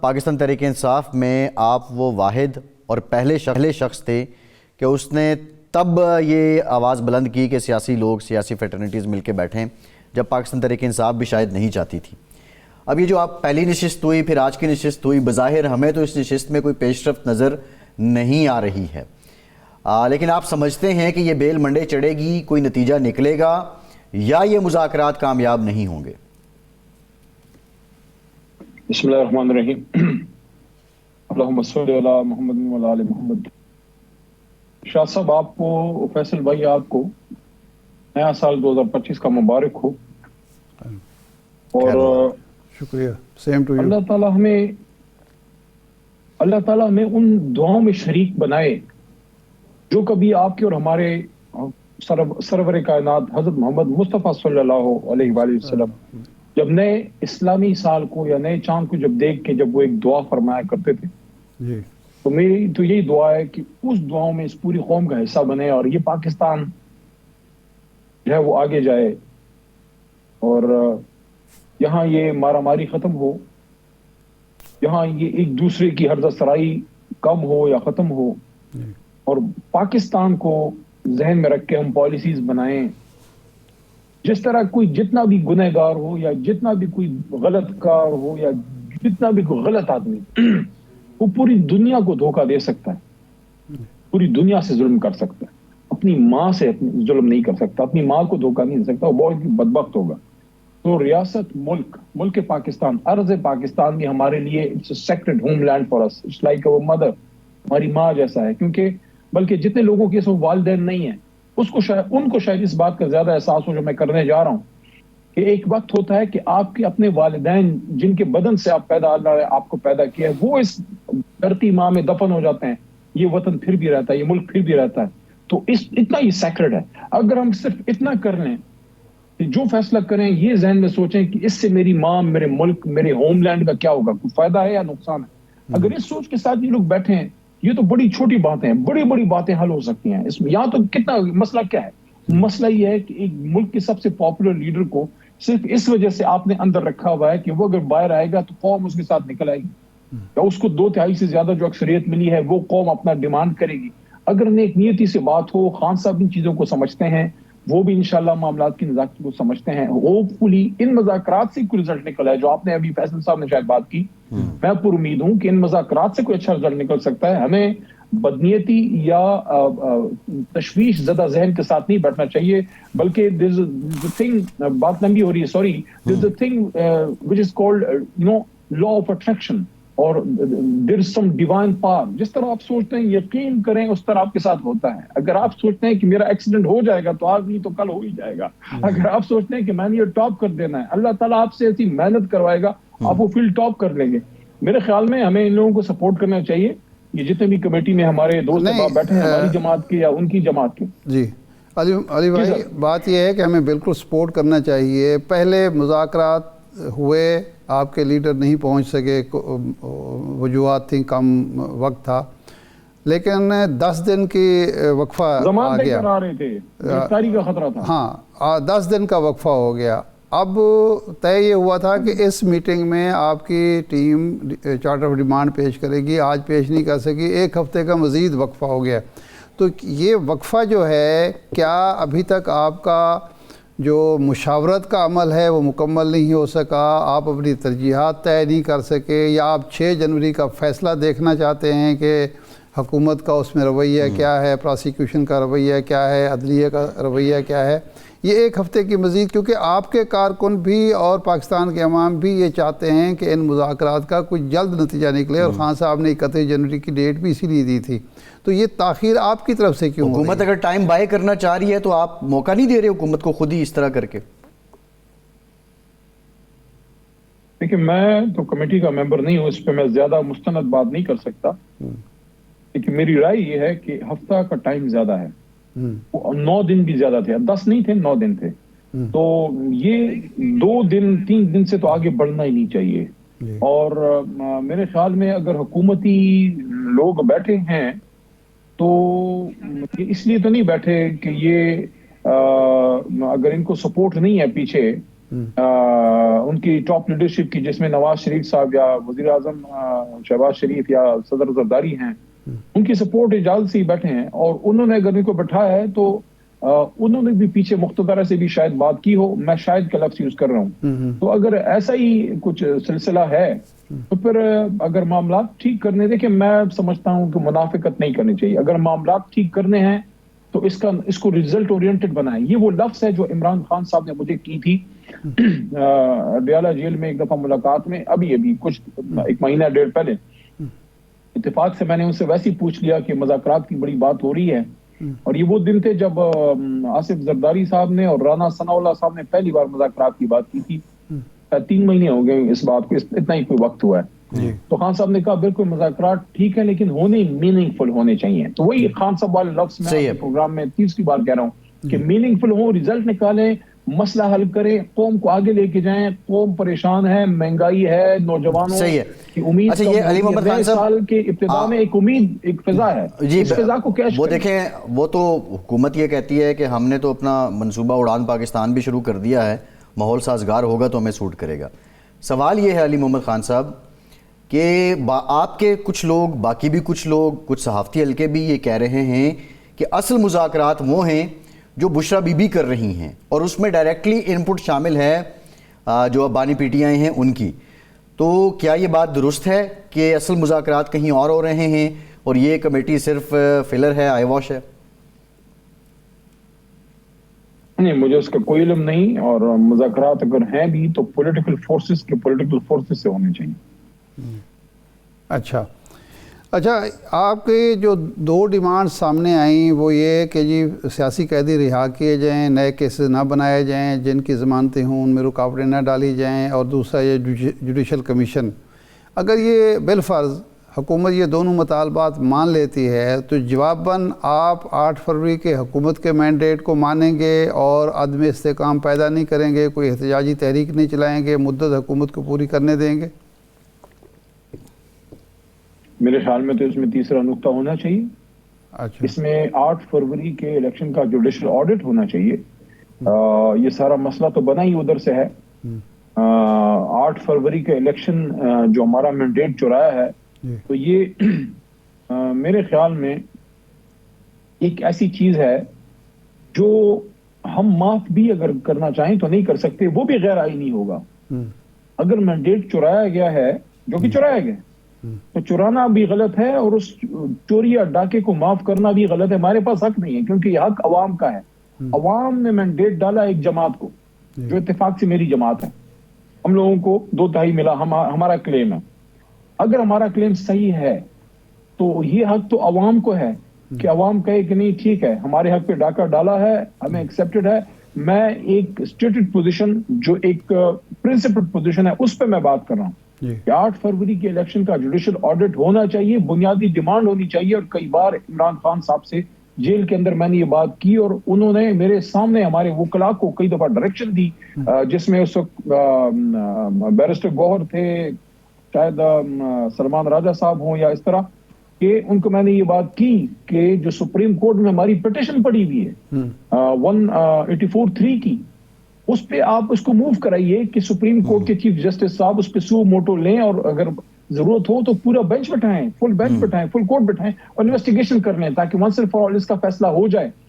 پاکستان تحریک انصاف میں آپ وہ واحد اور پہلے شخص تھے کہ اس نے تب یہ آواز بلند کی کہ سیاسی لوگ، سیاسی فیٹرنیٹیز مل کے بیٹھیں، جب پاکستان تحریک انصاف بھی شاید نہیں چاہتی تھی۔ اب یہ جو آپ پہلی نشست ہوئی، پھر آج کی نشست ہوئی، بظاہر ہمیں تو اس نشست میں کوئی پیش رفت نظر نہیں آ رہی ہے، لیکن آپ سمجھتے ہیں کہ یہ بیل منڈے چڑھے گی، کوئی نتیجہ نکلے گا یا یہ مذاکرات کامیاب نہیں ہوں گے؟ بسم اللہ الرحمن الرحیم۔ اللہم صلی علی محمد و علی محمد۔ شاہ صاحب آپ کو، فیصل بھائی آپ کو نیا سال 2025 کا مبارک ہو، اور شکریہ، سیم ٹو یو۔ اللہ تعالیٰ ہمیں ان دعاؤں میں شریک بنائے جو کبھی آپ کے اور ہمارے سرور کائنات حضرت محمد مصطفیٰ صلی اللہ علیہ وآلہ وسلم جب نئے اسلامی سال کو یا نئے چاند کو جب دیکھ کے جب وہ ایک دعا فرمایا کرتے تھے، تو میری تو یہی دعا ہے کہ اس دعاؤں میں اس پوری قوم کا حصہ بنے اور یہ پاکستان جو ہے وہ آگے جائے، اور یہاں یہ مارا ماری ختم ہو، یہاں یہ ایک دوسرے کی حرزہ سرائی کم ہو یا ختم ہو، اور پاکستان کو ذہن میں رکھ کے ہم پالیسیز بنائیں۔ جس طرح کوئی جتنا بھی گنہگار ہو یا جتنا بھی کوئی غلط کار ہو یا جتنا بھی کوئی غلط آدمی وہ پوری دنیا کو دھوکہ دے سکتا ہے، پوری دنیا سے ظلم کر سکتا ہے، اپنی ماں سے ظلم نہیں کر سکتا، اپنی ماں کو دھوکہ نہیں دے سکتا، وہ بہت بدبخت ہوگا۔ تو ریاست ملک پاکستان، ارض پاکستان بھی ہمارے لیے it's a sacred homeland for us, it's like our mother, ہماری ماں جیسا ہے، کیونکہ بلکہ جتنے لوگوں کے سب والدین نہیں ہیں ان کو شاید اس بات کا زیادہ احساس ہو جو میں کرنے جا رہا ہوں، کہ ایک وقت ہوتا ہے کہ آپ کے اپنے والدین جن کے بدن سے آپ آپ کو پیدا کیا ہے وہ اس دھرتی ماں میں دفن ہو جاتے ہیں، یہ وطن پھر بھی رہتا ہے، یہ ملک پھر بھی رہتا ہے۔ تو اتنا یہ سیکرڈ ہے۔ اگر ہم صرف اتنا کر لیں کہ جو فیصلہ کریں یہ ذہن میں سوچیں کہ اس سے میری ماں، میرے ملک، میرے ہوم لینڈ کا کیا ہوگا، کوئی فائدہ ہے یا نقصان ہے، اگر اس سوچ کے ساتھ یہ لوگ بیٹھے ہیں، یہ تو بڑی چھوٹی باتیں ہیں، بڑی بڑی باتیں حل ہو سکتی ہیں اس میں۔ یہاں تو کتنا مسئلہ کیا ہے، مسئلہ یہ ہے کہ ایک ملک کے سب سے پاپولر لیڈر کو صرف اس وجہ سے آپ نے اندر رکھا ہوا ہے کہ وہ اگر باہر آئے گا تو قوم اس کے ساتھ نکل آئے گی، یا اس کو 2/3 سے زیادہ جو اکثریت ملی ہے وہ قوم اپنا ڈیمانڈ کرے گی۔ اگر نیک نیتی سے بات ہو، خان صاحب ان چیزوں کو سمجھتے ہیں، وہ بھی انشاءاللہ معاملات کی نزاکت کو سمجھتے ہیں، ہوپ فلی ان مذاکرات سے کوئی رزلٹ نکلا ہے جو آپ نے ابھی فیصل صاحب نے شاید بات کی، میں پر امید ہوں کہ ان مذاکرات سے کوئی اچھا رزلٹ نکل سکتا ہے۔ ہمیں بدنیتی یا تشویش زدہ ذہن کے ساتھ نہیں بیٹھنا چاہیے، بلکہ بات لمبی ہو رہی ہے، sorry, there's a thing which is called law of attraction اور there is some divine power۔ جس طرح آپ سوچتے ہیں یقین کریں اس طرح آپ کے ساتھ ہوتا ہے۔ اگر آپ سوچتے ہیں کہ میرا ایکسیڈنٹ ہو جائے گا تو آج نہیں تو کل ہو ہی جائے گا، اگر آپ سوچتے ہیں کہ میں نے یہ ٹاپ کر دینا ہے، اللہ تعالیٰ آپ سے ایسی محنت کروائے گا آپ وہ فیلڈ ٹاپ کر لیں گے۔ میرے خیال میں ہمیں ان لوگوں کو سپورٹ کرنا چاہیے، یہ جتنے بھی کمیٹی میں ہمارے دوست بیٹھے ہیں، ہماری جماعت کے یا ان کی جماعت کے۔ جی علی بھائی، بات یہ ہے کہ ہمیں بالکل سپورٹ کرنا چاہیے۔ پہلے مذاکرات ہوئے، آپ کے لیڈر نہیں پہنچ سکے، وجوہات تھیں، کم وقت تھا، لیکن 10 دن کی وقفہ آ گیا، گرفتاری کا خطرہ تھا، ہاں 10 دن کا وقفہ ہو گیا۔ اب طے یہ ہوا تھا کہ اس میٹنگ میں آپ کی ٹیم چارٹر آف ڈیمانڈ پیش کرے گی، آج پیش نہیں کر سکی، 1 ہفتے کا مزید وقفہ ہو گیا۔ تو یہ وقفہ جو ہے، کیا ابھی تک آپ کا جو مشاورت کا عمل ہے وہ مکمل نہیں ہو سکا، آپ اپنی ترجیحات طے نہیں کر سکے، یا آپ 6 جنوری کا فیصلہ دیکھنا چاہتے ہیں کہ حکومت کا اس میں رویہ کیا ہے، پراسیکیوشن کا رویہ کیا ہے، عدلیہ کا رویہ کیا ہے؟ یہ 1 ہفتے کی مزید، کیونکہ آپ کے کارکن بھی اور پاکستان کے عوام بھی یہ چاہتے ہیں کہ ان مذاکرات کا کچھ جلد نتیجہ نکلے، اور خان صاحب نے 31 جنوری کی ڈیٹ بھی اسی لیے دی تھی۔ تو یہ تاخیر آپ کی طرف سے کیوں ہو رہی ہے؟ حکومت اگر ٹائم بائی کرنا چاہ رہی ہے تو آپ موقع نہیں دے رہے حکومت کو خود ہی اس طرح کر کے؟ دیکھیں، میں تو کمیٹی کا ممبر نہیں ہوں، اس پہ میں زیادہ مستند بات نہیں کر سکتا، لیکن میری رائے یہ ہے کہ ہفتہ کا ٹائم زیادہ ہے، 9 دن بھی زیادہ تھے، 10 نہیں تھے، 9 دن تھے، تو یہ 2 دن 3 دن سے تو آگے بڑھنا ہی نہیں چاہیے۔ اور میرے خیال میں اگر حکومتی لوگ بیٹھے ہیں تو اس لیے تو نہیں بیٹھے کہ یہ اگر ان کو سپورٹ نہیں ہے پیچھے ان کی ٹاپ لیڈرشپ کی، جس میں نواز شریف صاحب یا وزیر اعظم شہباز شریف یا صدر زرداری ہیں، ان کی سپورٹ اجازت سے ہی بیٹھے ہیں، اور انہوں نے اگر ان کو بٹھایا ہے تو انہوں نے بھی پیچھے مقتدرہ سے بھی شاید بات کی ہو، میں شاید کا لفظ یوز کر رہا ہوں، تو اگر ایسا ہی کچھ سلسلہ ہے تو پھر اگر معاملات ٹھیک کرنے، دیکھیں میں سمجھتا ہوں کہ منافقت نہیں کرنی چاہیے، اگر معاملات ٹھیک کرنے ہیں تو اس کو ریزلٹ اورینٹڈ بنائیں۔ یہ وہ لفظ ہے جو عمران خان صاحب نے مجھے کی تھی ڈیالہ جیل میں ایک دفعہ ملاقات میں، ابھی کچھ ایک مہینہ ڈیڑھ پہلے، اتفاق سے میں نے ان سے ویسے ہی پوچھ لیا کہ مذاکرات کی بڑی بات ہو رہی ہے، اور یہ وہ دن تھے جب آصف زرداری صاحب نے اور رانا ثناء اللہ صاحب نے پہلی بار مذاکرات کی بات کی تھی، 3 مہینے ہو گئے اس بات کو، اتنا ہی کوئی وقت ہوا ہے، تو خان صاحب نے کہا بالکل مذاکرات ٹھیک ہے لیکن ہونے میننگ فل ہونے چاہیے، تو وہی خان صاحب والے لفظ میں پروگرام میں تیسری بار کہہ رہا ہوں کہ میننگ فل ہو، ریزلٹ نکالیں، مسئلہ حل کریں، قوم کو آگے لے کے جائیں، قوم پریشان ہے، مہنگائی ہے، نوجوانوں کی امید، اچھا یہ علی محمد خان صاحب سال کے ابتدا میں ایک امید، ایک فضا ہے، اس فضا کو کیش وہ دیکھیں، وہ تو حکومت یہ کہتی ہے کہ ہم نے تو اپنا منصوبہ اڑان پاکستان بھی شروع کر دیا ہے، ماحول سازگار ہوگا تو ہمیں سوٹ کرے گا۔ سوال یہ ہے علی محمد خان صاحب کہ آپ کے کچھ لوگ، باقی بھی کچھ لوگ، کچھ صحافتی حلقے بھی یہ کہہ رہے ہیں کہ اصل مذاکرات وہ ہیں جو بشرا بی بی کر رہی ہیں، اور اس میں ڈائریکٹلی انپٹ شامل ہے جو بانی پی ٹی آئی ہیں ان کی، تو کیا یہ بات درست ہے کہ اصل مذاکرات کہیں اور ہو رہے ہیں اور یہ کمیٹی صرف فلر ہے، آئی واش ہے؟ نہیں، مجھے اس کا کوئی علم نہیں، اور مذاکرات اگر ہیں بھی تو پولیٹیکل فورسز سے ہونے چاہیے۔ اچھا، آپ کے جو 2 ڈیمانڈ سامنے آئیں وہ یہ کہ جی سیاسی قیدی رہا کیے جائیں، نئے کیسز نہ بنائے جائیں، جن کی ضمانتیں ہوں ان میں رکاوٹیں نہ ڈالی جائیں، اور دوسرا یہ جوڈیشل کمیشن، اگر یہ بالفرض حکومت یہ دونوں مطالبات مان لیتی ہے تو جواباً آپ 8 فروری کے حکومت کے مینڈیٹ کو مانیں گے اور عدم استحکام پیدا نہیں کریں گے، کوئی احتجاجی تحریک نہیں چلائیں گے، مدت حکومت کو پوری کرنے دیں گے؟ میرے خیال میں تو اس میں تیسرا نقطہ ہونا چاہیے، اچھا، اس میں 8 فروری کے الیکشن کا جوڈیشل آڈٹ ہونا چاہیے۔ یہ سارا مسئلہ تو بنا ہی ادھر سے ہے، 8 فروری کے الیکشن جو ہمارا مینڈیٹ چرایا ہے، تو یہ میرے خیال میں ایک ایسی چیز ہے جو ہم معاف بھی اگر کرنا چاہیں تو نہیں کر سکتے، وہ بھی غیر آئینی ہوگا۔ اگر مینڈیٹ چرایا گیا ہے، جو کہ چرایا گیا، تو چرانا بھی غلط ہے، اور اس چوری یا ڈاکے کو معاف کرنا بھی غلط ہے، ہمارے پاس حق نہیں ہے، کیونکہ یہ حق عوام کا ہے۔ عوام نے مینڈیٹ ڈالا ایک جماعت کو، جو اتفاق سے میری جماعت ہے، ہم لوگوں کو 2/3 ملا، ہمارا کلیم ہے۔ اگر ہمارا کلیم صحیح ہے تو یہ حق تو عوام کو ہے کہ عوام کہے کہ نہیں ٹھیک ہے، ہمارے حق پہ ڈاکہ ڈالا ہے، ہمیں ایکسیپٹڈ ہے۔ میں ایک اسٹیٹڈ پوزیشن، جو ایک پرنسپلڈ پوزیشن ہے، اس پہ میں بات کر رہا ہوں کہ 8 فروری کے الیکشن کا جوڈیشل آڈٹ ہونا چاہیے، بنیادی ڈیمانڈ ہونی چاہیے، اور کئی بار عمران خان صاحب سے جیل کے اندر میں نے یہ بات کی، اور انہوں نے میرے سامنے ہمارے وکلاء کو کئی دفعہ ڈائریکشن دی، جس میں اس وقت بیرسٹر گوہر تھے، شاید سلمان راجہ صاحب ہوں یا اس طرح، کہ ان کو میں نے یہ بات کی کہ جو سپریم کورٹ میں ہماری پٹیشن پڑی ہوئی ہے 184(3) کی، اس پہ آپ اس کو موو کرائیے کہ سپریم کورٹ کے چیف جسٹس صاحب اس پہ سو موٹو لیں، اور اگر ضرورت ہو تو پورا bench بٹھائیں، full bench بٹھائیں، full court بٹھائیں، اور انویسٹیگیشن کر لیں، تاکہ ونس اینڈ فار آل اس کا فیصلہ ہو جائے۔